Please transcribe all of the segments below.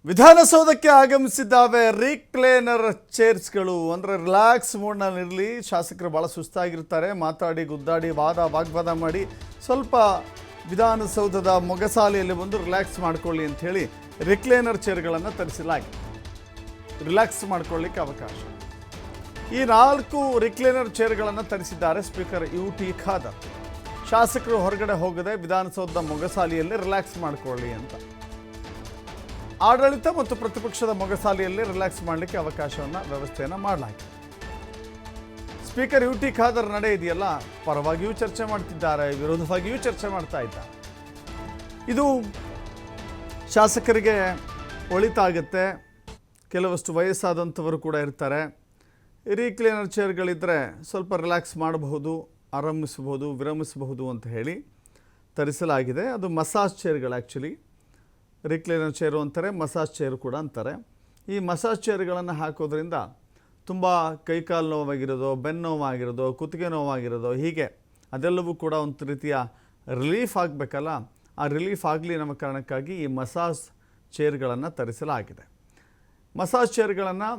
ವಿಧಾನಸೌಧಕ್ಕೆ ಆಗಮಿಸಿದ್ದಾವೆ ರೀಕ್ಲೇನರ್ ಚೇರ್ಸ್ಗಳು. ಅಂದರೆ ರಿಲ್ಯಾಕ್ಸ್ ಮೂಡ್ನಲ್ಲಿರಲಿ, ಶಾಸಕರು ಭಾಳ ಸುಸ್ತಾಗಿರ್ತಾರೆ, ಮಾತಾಡಿ ಗುದ್ದಾಡಿ ವಾಗ್ವಾದ ಮಾಡಿ ಸ್ವಲ್ಪ ವಿಧಾನಸೌಧದ ಮೊಗಸಾಲೆಯಲ್ಲಿ ಬಂದು ರಿಲ್ಯಾಕ್ಸ್ ಮಾಡ್ಕೊಳ್ಳಿ ಅಂಥೇಳಿ ರಿಕ್ಲೇನರ್ ಚೇರ್ಗಳನ್ನು ತರಿಸಲಾಗಿದೆ. ರಿಲ್ಯಾಕ್ಸ್ ಮಾಡ್ಕೊಳ್ಳಿಕ್ಕೆ ಅವಕಾಶ. ಈ 4 ರಿಕ್ಲೇನರ್ ಚೇರ್ಗಳನ್ನು ತರಿಸಿದ್ದಾರೆ ಸ್ಪೀಕರ್ UT ಖಾದರ್. ಶಾಸಕರು ಹೊರಗಡೆ ಹೋಗದೆ ವಿಧಾನಸೌಧದ ಮೊಗಸಾಲೆಯಲ್ಲಿ ರಿಲ್ಯಾಕ್ಸ್ ಮಾಡ್ಕೊಳ್ಳಿ ಅಂತ. ಆಡಳಿತ ಮತ್ತು ಪ್ರತಿಪಕ್ಷದ ಮೊಗಸಾಲೆಯಲ್ಲಿ ರಿಲ್ಯಾಕ್ಸ್ ಮಾಡಲಿಕ್ಕೆ ವ್ಯವಸ್ಥೆಯನ್ನು ಮಾಡಲಾಗಿದೆ. ಸ್ಪೀಕರ್ UT ಖಾದರ್ ನಡೆ ಇದೆಯಲ್ಲ, ಪರವಾಗಿಯೂ ಚರ್ಚೆ ಮಾಡ್ತಿದ್ದಾರೆ, ವಿರೋಧವಾಗಿಯೂ ಚರ್ಚೆ ಮಾಡ್ತಾ ಇದ್ದಾರೆ. ಇದು ಶಾಸಕರಿಗೆ ಒಳಿತಾಗುತ್ತೆ. ಕೆಲವಷ್ಟು ವಯಸ್ಸಾದಂಥವರು ಕೂಡ ಇರ್ತಾರೆ. ರೀಕ್ಲೀನರ್ ಚೇರ್ಗಳಿದ್ದರೆ ಸ್ವಲ್ಪ ರಿಲ್ಯಾಕ್ಸ್ ಮಾಡಬಹುದು, ಆರಂಭಿಸಬಹುದು, ವಿರಮಿಸಬಹುದು ಅಂತ ಹೇಳಿ ತರಿಸಲಾಗಿದೆ. ಅದು ಮಸಾಜ್ ಚೇರ್ಗಳು. ಆ್ಯಕ್ಚುಲಿ ರಿಕ್ಲೈನರ್ ಚೇರು ಅಂತಾರೆ, ಮಸಾಜ್ ಚೇರು ಕೂಡ ಅಂತಾರೆ. ಈ ಮಸಾಜ್ ಚೇರ್ಗಳನ್ನು ಹಾಕೋದ್ರಿಂದ ತುಂಬ ಕೈಕಾಲು ನೋವಾಗಿರೋದು, ಬೆನ್ನು ನೋವಾಗಿರೋದು, ಕುತ್ತಿಗೆ ನೋವಾಗಿರೋದು, ಹೀಗೆ ಅದೆಲ್ಲವೂ ಕೂಡ ಒಂದು ರೀತಿಯ ರಿಲೀಫ್ ಆಗಬೇಕಲ್ಲ, ಆ ರಿಲೀಫ್ ಆಗಲಿ ನಮ್ಮ ಕಾರಣಕ್ಕಾಗಿ ಈ ಮಸಾಜ್ ಚೇರ್ಗಳನ್ನು ತರಿಸಲಾಗಿದೆ. ಮಸಾಜ್ ಚೇರ್ಗಳನ್ನು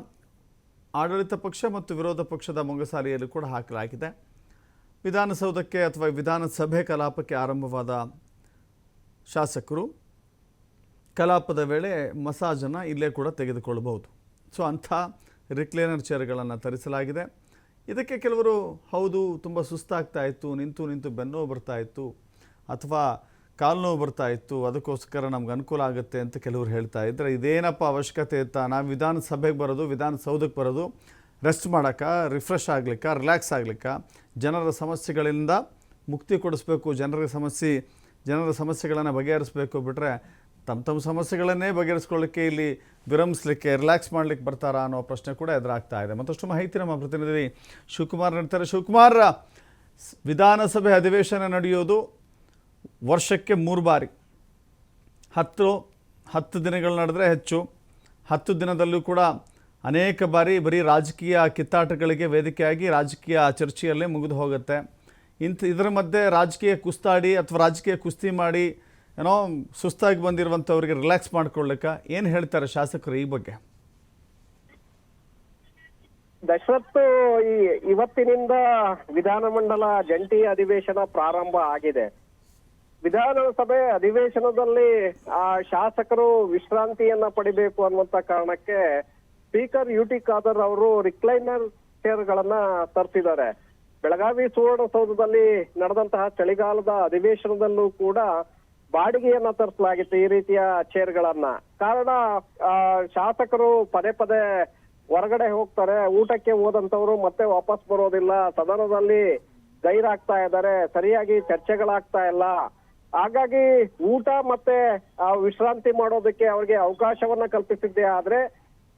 ಆಡಳಿತ ಪಕ್ಷ ಮತ್ತು ವಿರೋಧ ಪಕ್ಷದ ಮೊಗಸಾಲೆಯಲ್ಲೂ ಕೂಡ ಹಾಕಲಾಗಿದೆ. ವಿಧಾನಸೌಧಕ್ಕೆ ಅಥವಾ ವಿಧಾನಸಭೆ ಕಲಾಪಕ್ಕೆ ಆರಂಭವಾದ ಶಾಸಕರು ಕಲಾಪದ ವೇಳೆ ಮಸಾಜನ್ನು ಇಲ್ಲೇ ಕೂಡ ತೆಗೆದುಕೊಳ್ಳಬಹುದು. ಸೊ ಅಂಥ ರಿಕ್ಲೇನರ್ ಚೇರ್ಗಳನ್ನು ತರಿಸಲಾಗಿದೆ. ಇದಕ್ಕೆ ಕೆಲವರು ಹೌದು ತುಂಬ ಸುಸ್ತಾಗ್ತಾ ಇತ್ತು, ನಿಂತು ಬೆನ್ನೋವು ಬರ್ತಾಯಿತ್ತು ಅಥವಾ ಕಾಲು ನೋವು ಬರ್ತಾಯಿತ್ತು, ಅದಕ್ಕೋಸ್ಕರ ನಮ್ಗೆ ಅನುಕೂಲ ಆಗುತ್ತೆ ಅಂತ ಕೆಲವರು ಹೇಳ್ತಾ ಇದ್ದಾರೆ. ಇದೇನಪ್ಪ ಅವಶ್ಯಕತೆ ಇತ್ತಾ? ನಾವು ವಿಧಾನಸಭೆಗೆ ಬರೋದು, ವಿಧಾನಸೌಧಕ್ಕೆ ಬರೋದು ರೆಸ್ಟ್ ಮಾಡೋಕ್ಕೆ, ರಿಫ್ರೆಶ್ ಆಗಲಿಕ್ಕೆ, ರಿಲ್ಯಾಕ್ಸ್ ಆಗಲಿಕ್ಕೆ, ಜನರ ಸಮಸ್ಯೆಗಳಿಂದ ಮುಕ್ತಿ ಕೊಡಿಸ್ಬೇಕು, ಜನರ ಸಮಸ್ಯೆಗಳನ್ನು ಬಗೆಹರಿಸಬೇಕು. ಬಿಟ್ಟರೆ ತಮ್ಮ ಸಮಸ್ಯೆಗಳನ್ನೇ ಬಗೆಹರಿಸ್ಕೊಳ್ಳಿಕ್ಕೆ, ಇಲ್ಲಿ ವಿರಮಿಸಲಿಕ್ಕೆ, ರಿಲ್ಯಾಕ್ಸ್ ಮಾಡಲಿಕ್ಕೆ ಬರ್ತಾರಾ ಅನ್ನೋ ಪ್ರಶ್ನೆ ಕೂಡ ಎದುರಾಗ್ತಾ ಇದೆ. ಮತ್ತಷ್ಟು ಮಾಹಿತಿ ನಮ್ಮ ಪ್ರತಿನಿಧಿ ಶಿವಕುಮಾರ್ ನೀಡ್ತಾರೆ. ಶಿವಕುಮಾರ್, ವಿಧಾನಸಭೆ ಅಧಿವೇಶನ ನಡೆಯೋದು ವರ್ಷಕ್ಕೆ 3 ಬಾರಿ, 10 ದಿನಗಳು ನಡೆದರೆ ಹೆಚ್ಚು. 10 ದಿನದಲ್ಲೂ ಕೂಡ ಅನೇಕ ಬಾರಿ ಬರೀ ರಾಜಕೀಯ ಕಿತ್ತಾಟಗಳಿಗೆ ವೇದಿಕೆಯಾಗಿ ರಾಜಕೀಯ ಚರ್ಚೆಯಲ್ಲೇ ಮುಗಿದು ಹೋಗುತ್ತೆ. ಇದರ ಮಧ್ಯೆ ರಾಜಕೀಯ ಕುಸ್ತಾಡಿ ಅಥವಾ ರಾಜಕೀಯ ಕುಸ್ತಿ ಮಾಡಿ ಏನೋ ಸುಸ್ತಾಗಿ ಬಂದಿರುವಂಥವ್ರಿಗೆ ರಿಲ್ಯಾಕ್ಸ್ ಮಾಡ್ಕೊಳ್ಳಿಕ್ಕೆ ಏನು ಹೇಳ್ತಾರೆ ಶಾಸಕರು ಈ ಬಗ್ಗೆ? ದಶರಥ್, ಇವತ್ತಿನಿಂದ ವಿಧಾನಮಂಡಲ ಜಂಟಿ ಅಧಿವೇಶನ ಪ್ರಾರಂಭ ಆಗಿದೆ. ವಿಧಾನಸಭೆ ಅಧಿವೇಶನದಲ್ಲಿ ಶಾಸಕರು ವಿಶ್ರಾಂತಿಯನ್ನ ಪಡಿಬೇಕು ಅನ್ನುವಂತ ಕಾರಣಕ್ಕೆ ಸ್ಪೀಕರ್ UT ಖಾದರ್ ಅವರು ರಿಕ್ಲೈನರ್ ಚೇರ್ಗಳನ್ನ ತರಿಸಿದ್ದಾರೆ. ಬೆಳಗಾವಿ ಸುವರ್ಣಸೌಧದಲ್ಲಿ ನಡೆದಂತಹ ಚಳಿಗಾಲದ ಅಧಿವೇಶನದಲ್ಲೂ ಕೂಡ ಬಾಡಿಗೆಯನ್ನ ತರಿಸಲಾಗಿತ್ತು ಈ ರೀತಿಯ ಚೇರ್ಗಳನ್ನ. ಕಾರಣ, ಶಾಸಕರು ಪದೇ ಹೊರಗಡೆ ಹೋಗ್ತಾರೆ, ಊಟಕ್ಕೆ ಹೋದಂತವ್ರು ಮತ್ತೆ ವಾಪಸ್ ಬರೋದಿಲ್ಲ, ಸದನದಲ್ಲಿ ಗೈರಾಗ್ತಾ ಇದ್ದಾರೆ, ಸರಿಯಾಗಿ ಚರ್ಚೆಗಳಾಗ್ತಾ ಇಲ್ಲ. ಹಾಗಾಗಿ ಊಟ ಮತ್ತೆ ವಿಶ್ರಾಂತಿ ಮಾಡೋದಕ್ಕೆ ಅವ್ರಿಗೆ ಅವಕಾಶವನ್ನ ಕಲ್ಪಿಸಿದ್ದೆ ಆದ್ರೆ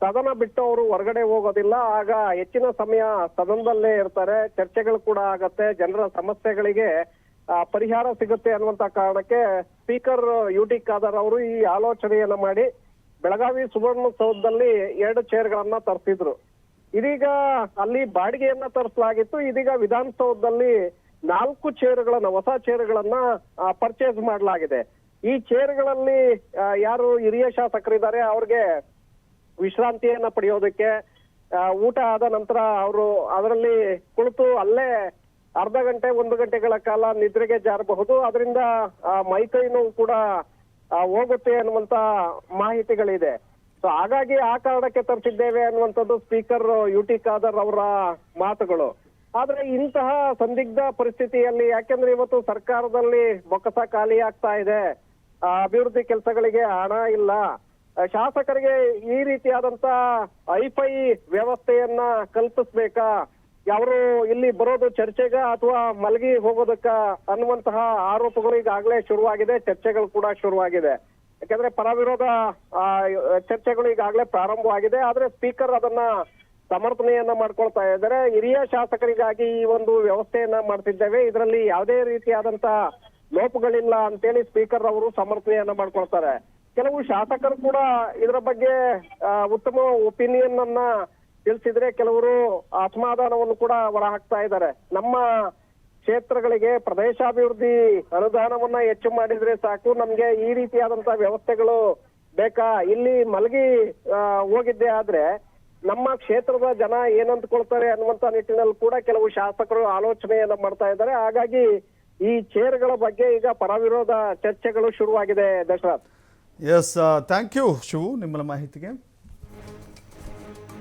ಸದನ ಬಿಟ್ಟು ಅವರು ಹೊರಗಡೆ ಹೋಗೋದಿಲ್ಲ. ಆಗ ಹೆಚ್ಚಿನ ಸಮಯ ಸದನದಲ್ಲೇ ಇರ್ತಾರೆ, ಚರ್ಚೆಗಳು ಕೂಡ ಆಗತ್ತೆ, ಜನರ ಸಮಸ್ಯೆಗಳಿಗೆ ಪರಿಹಾರ ಸಿಗುತ್ತೆ ಅನ್ನುವಂತ ಕಾರಣಕ್ಕೆ ಸ್ಪೀಕರ್ UT ಖಾದರ್ ಅವರು ಈ ಆಲೋಚನೆಯನ್ನ ಮಾಡಿ ಬೆಳಗಾವಿ ಸುವರ್ಣಸೌಧದಲ್ಲಿ 2 ಚೇರ್ಗಳನ್ನ ತರಿಸಿದ್ರು. ಇದೀಗ ಅಲ್ಲಿ ಬಾಡಿಗೆಯನ್ನ ತರಿಸಲಾಗಿತ್ತು. ಇದೀಗ ವಿಧಾನಸೌಧದಲ್ಲಿ 4 ಚೇರ್ಗಳನ್ನ, ಹೊಸ ಚೇರ್ಗಳನ್ನ ಪರ್ಚೇಸ್ ಮಾಡಲಾಗಿದೆ. ಈ ಚೇರ್ಗಳಲ್ಲಿ ಯಾರು ಹಿರಿಯ ಶಾಸಕರಿದ್ದಾರೆ ಅವ್ರಿಗೆ ವಿಶ್ರಾಂತಿಯನ್ನ ಪಡೆಯೋದಕ್ಕೆ, ಊಟ ಆದ ನಂತರ ಅವರು ಅದರಲ್ಲಿ ಕುಳಿತು ಅಲ್ಲೇ ಅರ್ಧ ಗಂಟೆ 1 ಗಂಟೆಗಳ ಕಾಲ ನಿದ್ರೆಗೆ ಜಾರಬಹುದು. ಅದರಿಂದ ಮೈಕೈ ನೋವು ಕೂಡ ಹೋಗುತ್ತೆ ಅನ್ನುವಂತ ಮಾಹಿತಿಗಳಿದೆ. ಸೊ ಹಾಗಾಗಿ ಆ ಕಾರಣಕ್ಕೆ ತರಿಸಿದ್ದೇವೆ ಅನ್ನುವಂಥದ್ದು ಸ್ಪೀಕರ್ UT ಖಾದರ್ ಅವರ ಮಾತುಗಳು. ಆದ್ರೆ ಇಂತಹ ಸಂದಿಗ್ಧ ಪರಿಸ್ಥಿತಿಯಲ್ಲಿ, ಯಾಕೆಂದ್ರೆ ಇವತ್ತು ಸರ್ಕಾರದಲ್ಲಿ ಬೊಕ್ಕಸ ಖಾಲಿ ಆಗ್ತಾ ಇದೆ, ಅಭಿವೃದ್ಧಿ ಕೆಲಸಗಳಿಗೆ ಹಣ ಇಲ್ಲ, ಶಾಸಕರಿಗೆ ಈ ರೀತಿಯಾದಂತ ಐಫೈ ವ್ಯವಸ್ಥೆಯನ್ನ ಕಲ್ಪಿಸ್ಬೇಕಾ, ಅವರು ಇಲ್ಲಿ ಬರೋದು ಚರ್ಚೆಗ ಅಥವಾ ಮಲಗಿ ಹೋಗೋದಕ್ಕ ಅನ್ನುವಂತಹ ಆರೋಪಗಳು ಈಗಾಗಲೇ ಶುರುವಾಗಿದೆ, ಚರ್ಚೆಗಳು ಕೂಡ ಶುರುವಾಗಿದೆ. ಯಾಕಂದ್ರೆ ಪರ ವಿರೋಧ ಚರ್ಚೆಗಳು ಈಗಾಗಲೇ ಪ್ರಾರಂಭವಾಗಿದೆ. ಆದ್ರೆ ಸ್ಪೀಕರ್ ಅದನ್ನ ಸಮರ್ಥನೆಯನ್ನ ಮಾಡ್ಕೊಳ್ತಾ ಇದ್ದಾರೆ. ಹಿರಿಯ ಶಾಸಕರಿಗಾಗಿ ಈ ಒಂದು ವ್ಯವಸ್ಥೆಯನ್ನ ಮಾಡ್ತಿದ್ದೇವೆ, ಇದರಲ್ಲಿ ಯಾವುದೇ ರೀತಿಯಾದಂತ ಲೋಪಗಳಿಲ್ಲ ಅಂತೇಳಿ ಸ್ಪೀಕರ್ ಅವರು ಸಮರ್ಥನೆಯನ್ನ ಮಾಡ್ಕೊಳ್ತಾರೆ. ಕೆಲವು ಶಾಸಕರು ಕೂಡ ಇದರ ಬಗ್ಗೆ ಉತ್ತಮ ಒಪಿನಿಯನ್ ಅನ್ನ ತಿಳಿಸಿದ್ರೆ, ಕೆಲವರು ಅಸಮಾಧಾನವನ್ನು ಕೂಡ ಹೊರಹಾಕ್ತಾ ಇದ್ದಾರೆ. ನಮ್ಮ ಕ್ಷೇತ್ರಗಳಿಗೆ ಪ್ರದೇಶಾಭಿವೃದ್ಧಿ ಅನುದಾನವನ್ನ ಹೆಚ್ಚು ಮಾಡಿದ್ರೆ ಸಾಕು, ನಮ್ಗೆ ಈ ರೀತಿಯಾದಂತಹ ವ್ಯವಸ್ಥೆಗಳು ಬೇಕಾ, ಇಲ್ಲಿ ಮಲಗಿ ಹೋಗಿದ್ದೆ ಆದ್ರೆ ನಮ್ಮ ಕ್ಷೇತ್ರದ ಜನ ಏನಂದ್ಕೊಳ್ತಾರೆ ಅನ್ನುವಂತ ನಿಟ್ಟಿನಲ್ಲಿ ಕೂಡ ಕೆಲವು ಶಾಸಕರು ಆಲೋಚನೆಯನ್ನ ಮಾಡ್ತಾ ಇದ್ದಾರೆ. ಹಾಗಾಗಿ ಈ ಚೇರ್ಗಳ ಬಗ್ಗೆ ಈಗ ಪರವಿರೋಧ ಚರ್ಚೆಗಳು ಶುರುವಾಗಿದೆ Dasharath. Yes, thank you Shivu, ನಿಮ್ಮ ಮಾಹಿತಿಗೆ.